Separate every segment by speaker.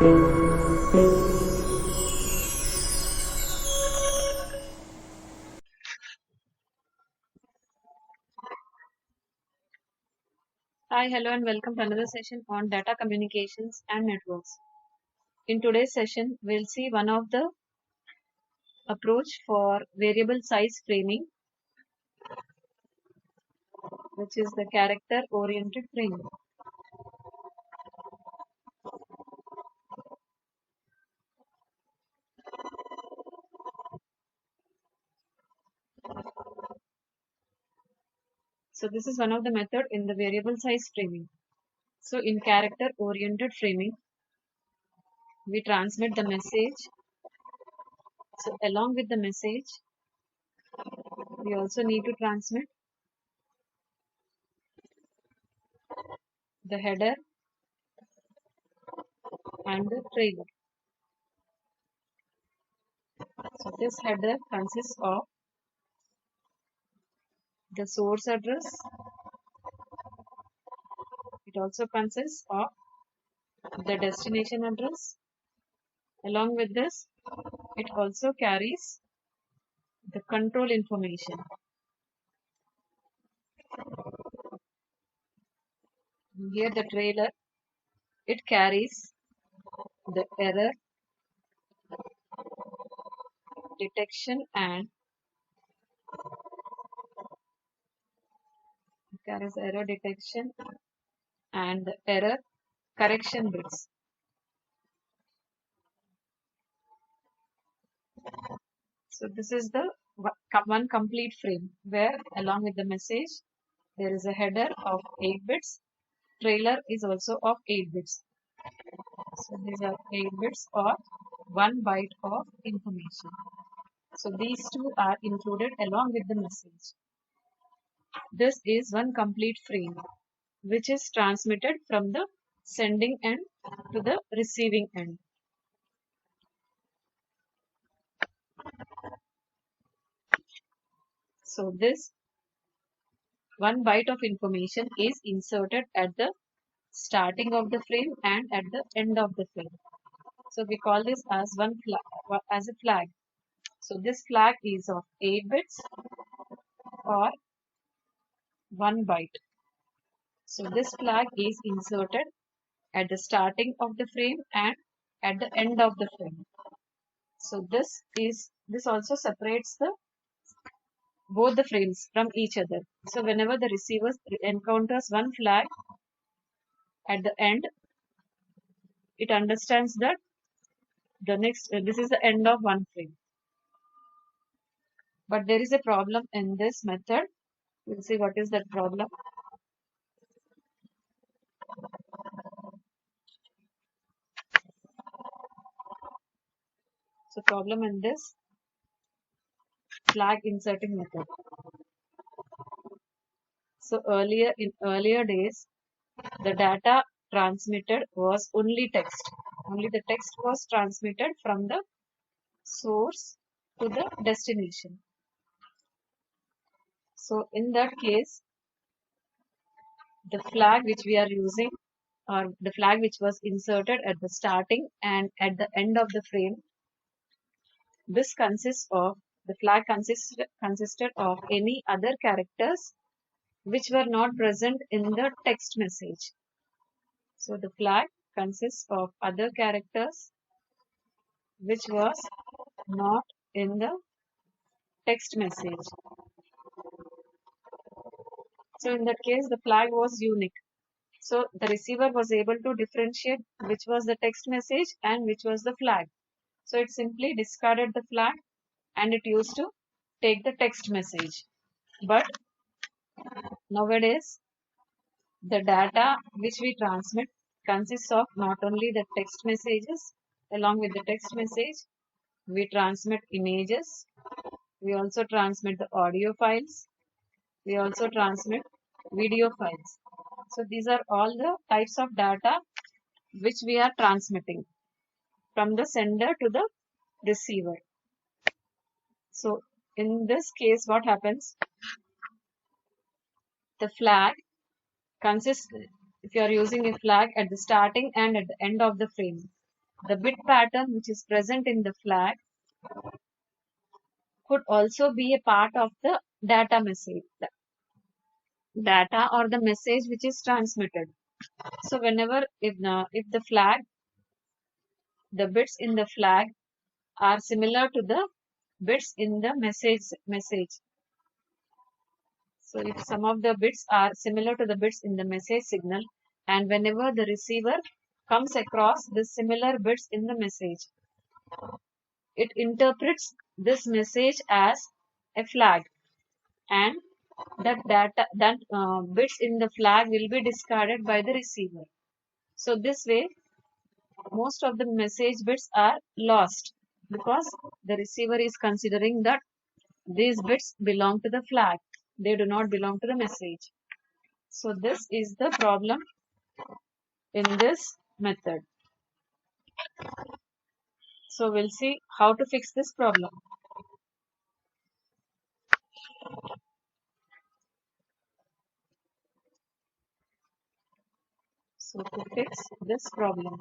Speaker 1: Hi, hello, and welcome to another session on data communications and networks. In today's session, we'll see one of the approach for variable size framing, which is the character oriented framing. So this is one of the method in the variable size framing. So in character oriented framing, we transmit the message. So along with the message, we also need to transmit the header and the trailer. So this header consists of the source address. It also consists of the destination address. Along with this, it also carries the control information. Here the trailer, it carries the error detection and the error correction bits. So this is the one complete frame where along with the message there is a header of 8 bits. Trailer is also of 8 bits. So these are 8 bits or 1 byte of information. So these two are included along with the message. This is one complete frame which is transmitted from the sending end to the receiving end. So this 1 byte of information is inserted at the starting of the frame and at the end of the frame. So we call this as a flag. So this flag is of 8 bits or 1 byte. So this flag is inserted at the starting of the frame and at the end of the frame. So this also separates both the frames from each other. So whenever the receiver encounters one flag at the end, it understands that this is the end of one frame. But there is a problem in this method. We'll see what is that problem. So problem in this flag inserting method. So in earlier days, the data transmitted was only text. Only the text was transmitted from the source to the destination. So in that case, the flag which we are using or the flag which was inserted at the starting and at the end of the frame, this consists of the flag consisted of any other characters which were not present in the text message. So the flag consists of other characters which was not in the text message. So in that case, the flag was unique. So the receiver was able to differentiate which was the text message and which was the flag. So it simply discarded the flag and it used to take the text message. But nowadays, the data which we transmit consists of not only the text messages. Along with the text message, we transmit images. We also transmit the audio files. We also transmit video files. So these are all the types of data which we are transmitting from the sender to the receiver. So in this case, what happens? The flag consists, if you are using a flag at the starting and at the end of the frame, the bit pattern which is present in the flag could also be a part of the data message, the data or the message which is transmitted. So whenever if the flag, the bits in the flag are similar to the bits in the message. So if some of the bits are similar to the bits in the message signal, and whenever the receiver comes across the similar bits in the message, it interprets this message as a flag, and that bits in the flag will be discarded by the receiver. So this way, most of the message bits are lost because the receiver is considering that these bits belong to the flag, they do not belong to the message. So this is the problem in this method. So we'll see how to fix this problem. So to fix this problem,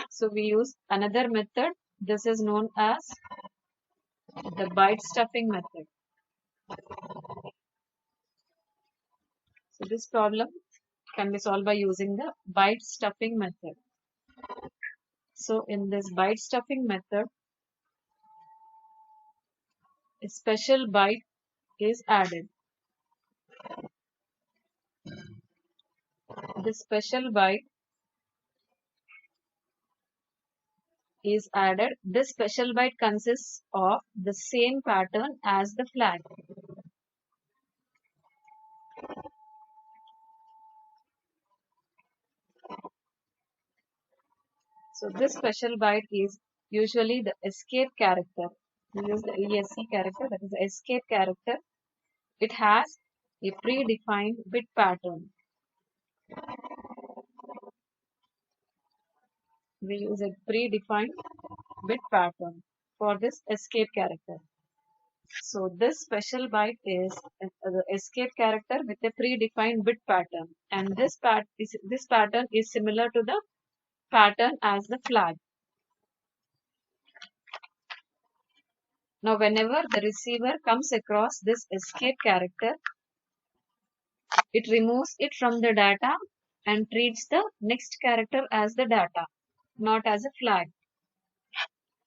Speaker 1: so we use another method. This is known as the byte stuffing method. So this problem can be solved by using the byte stuffing method. So in this byte stuffing method, a special byte is added. This special byte is added. This special byte consists of the same pattern as the flag. So this special byte is usually the escape character. We use the ESC character, that is the escape character. It has a predefined bit pattern. We use a predefined bit pattern for this escape character. So this special byte is the escape character with a predefined bit pattern, and this pattern is similar to the pattern as the flag. Now whenever the receiver comes across this escape character, it removes it from the data and treats the next character as the data, not as a flag.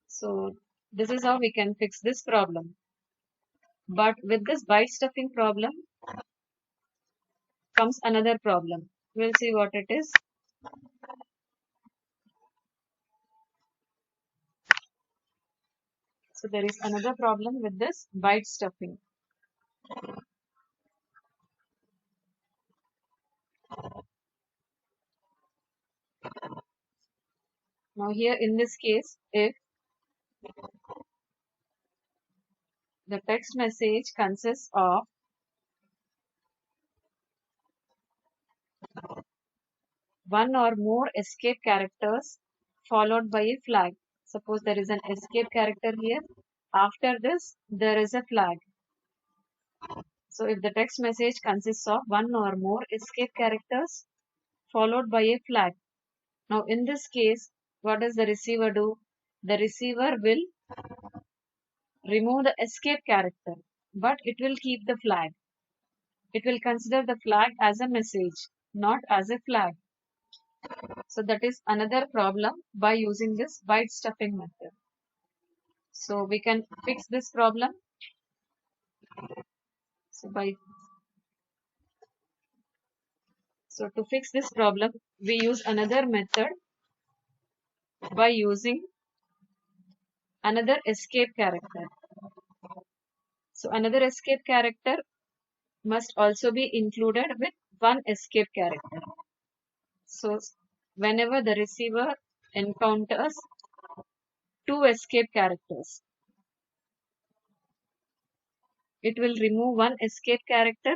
Speaker 1: So this is how we can fix this problem. But with this byte stuffing problem comes another problem. We'll see what it is. So there is another problem with this byte stuffing. Now here in this case, if the text message consists of one or more escape characters followed by a flag. Suppose there is an escape character here. After this, there is a flag. So if the text message consists of one or more escape characters followed by a flag. Now in this case, what does the receiver do? The receiver will remove the escape character, but it will keep the flag. It will consider the flag as a message, not as a flag. So that is another problem by using this byte stuffing method. So we can fix this problem. So to fix this problem, we use another method by using another escape character. So another escape character must also be included with one escape character. So whenever the receiver encounters two escape characters, it will remove one escape character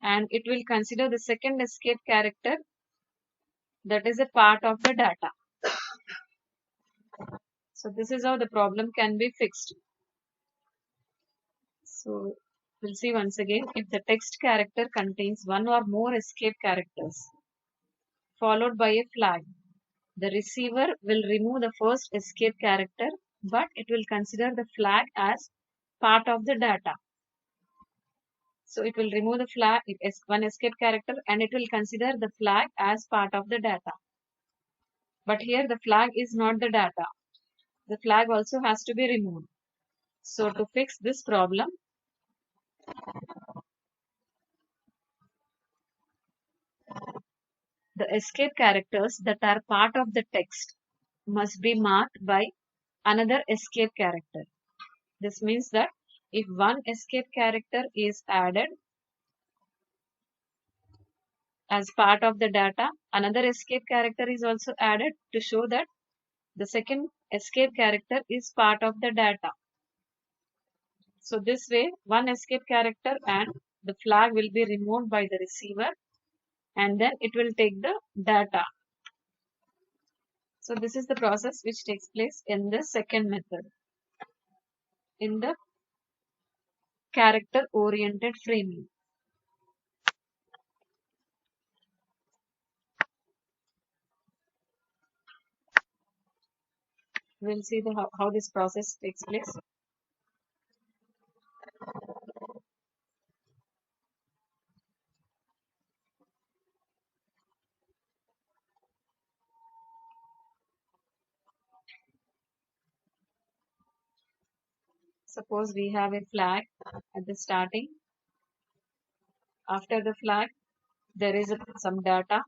Speaker 1: and it will consider the second escape character that is a part of the data. So this is how the problem can be fixed. So We'll see once again, if the text character contains one or more escape characters followed by a flag, the receiver will remove the first escape character, but it will consider the flag as part of the data. So it will remove the flag, one escape character, and it will consider the flag as part of the data. But here the flag is not the data. The flag also has to be removed. So to fix this problem, the escape characters that are part of the text must be marked by another escape character. This means that if one escape character is added as part of the data, another escape character is also added to show that the second escape character is part of the data. So this way, one escape character and the flag will be removed by the receiver, and then it will take the data. So this is the process which takes place in the second method, in the character oriented framing. We'll see how this process takes place. Suppose we have a flag at the starting. After the flag, there is some data.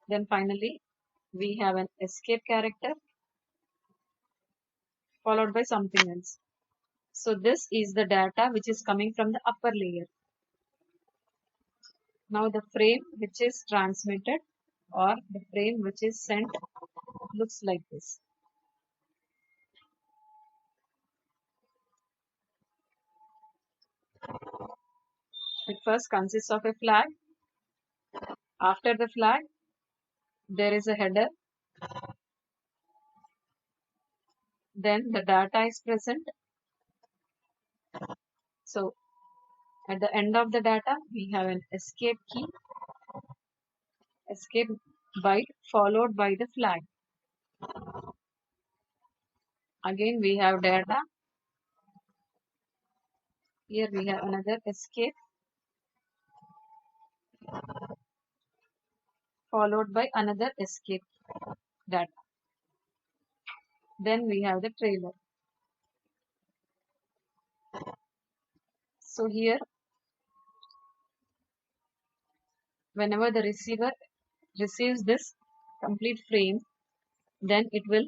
Speaker 1: Then finally, we have an escape character followed by something else. So this is the data which is coming from the upper layer. Now the frame which is transmitted or the frame which is sent looks like this. It first consists of a flag. After the flag, there is a header. Then the data is present. So at the end of the data, we have an escape key, escape byte followed by the flag. Again, we have data. Here we have another escape followed by another escape data. Then we have the trailer. So here, whenever the receiver receives this complete frame, then it will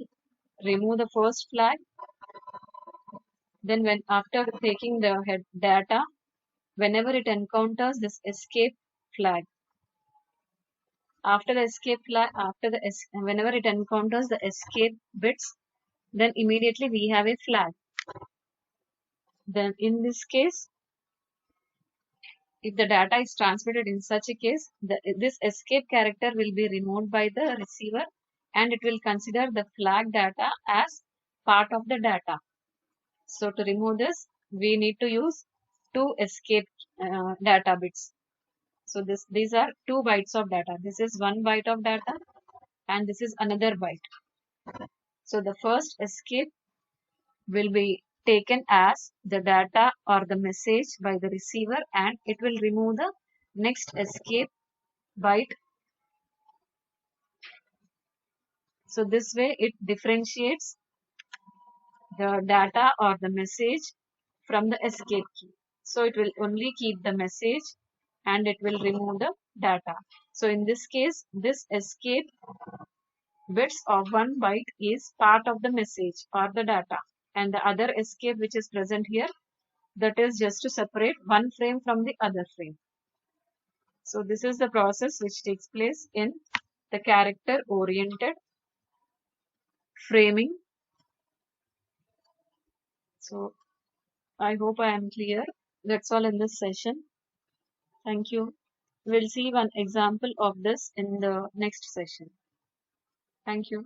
Speaker 1: remove the first flag. Then after taking the head data, whenever it encounters this escape flag, after the escape flag, whenever it encounters the escape bits, then immediately we have a flag. Then in this case, if the data is transmitted in such a case, this escape character will be removed by the receiver and it will consider the flag data as part of the data. So to remove this, we need to use two escape data bits. So these are 2 bytes of data. This is 1 byte of data and this is another byte. So the first escape will be taken as the data or the message by the receiver and it will remove the next escape byte. So this way it differentiates the data or the message from the escape key. So it will only keep the message and it will remove the data. So in this case, this escape bits of 1 byte is part of the message or the data, and the other escape which is present here, that is just to separate one frame from the other frame. So this is the process which takes place in the character oriented framing. So I hope I am clear. That's all in this session. Thank you. We'll see one example of this in the next session. Thank you.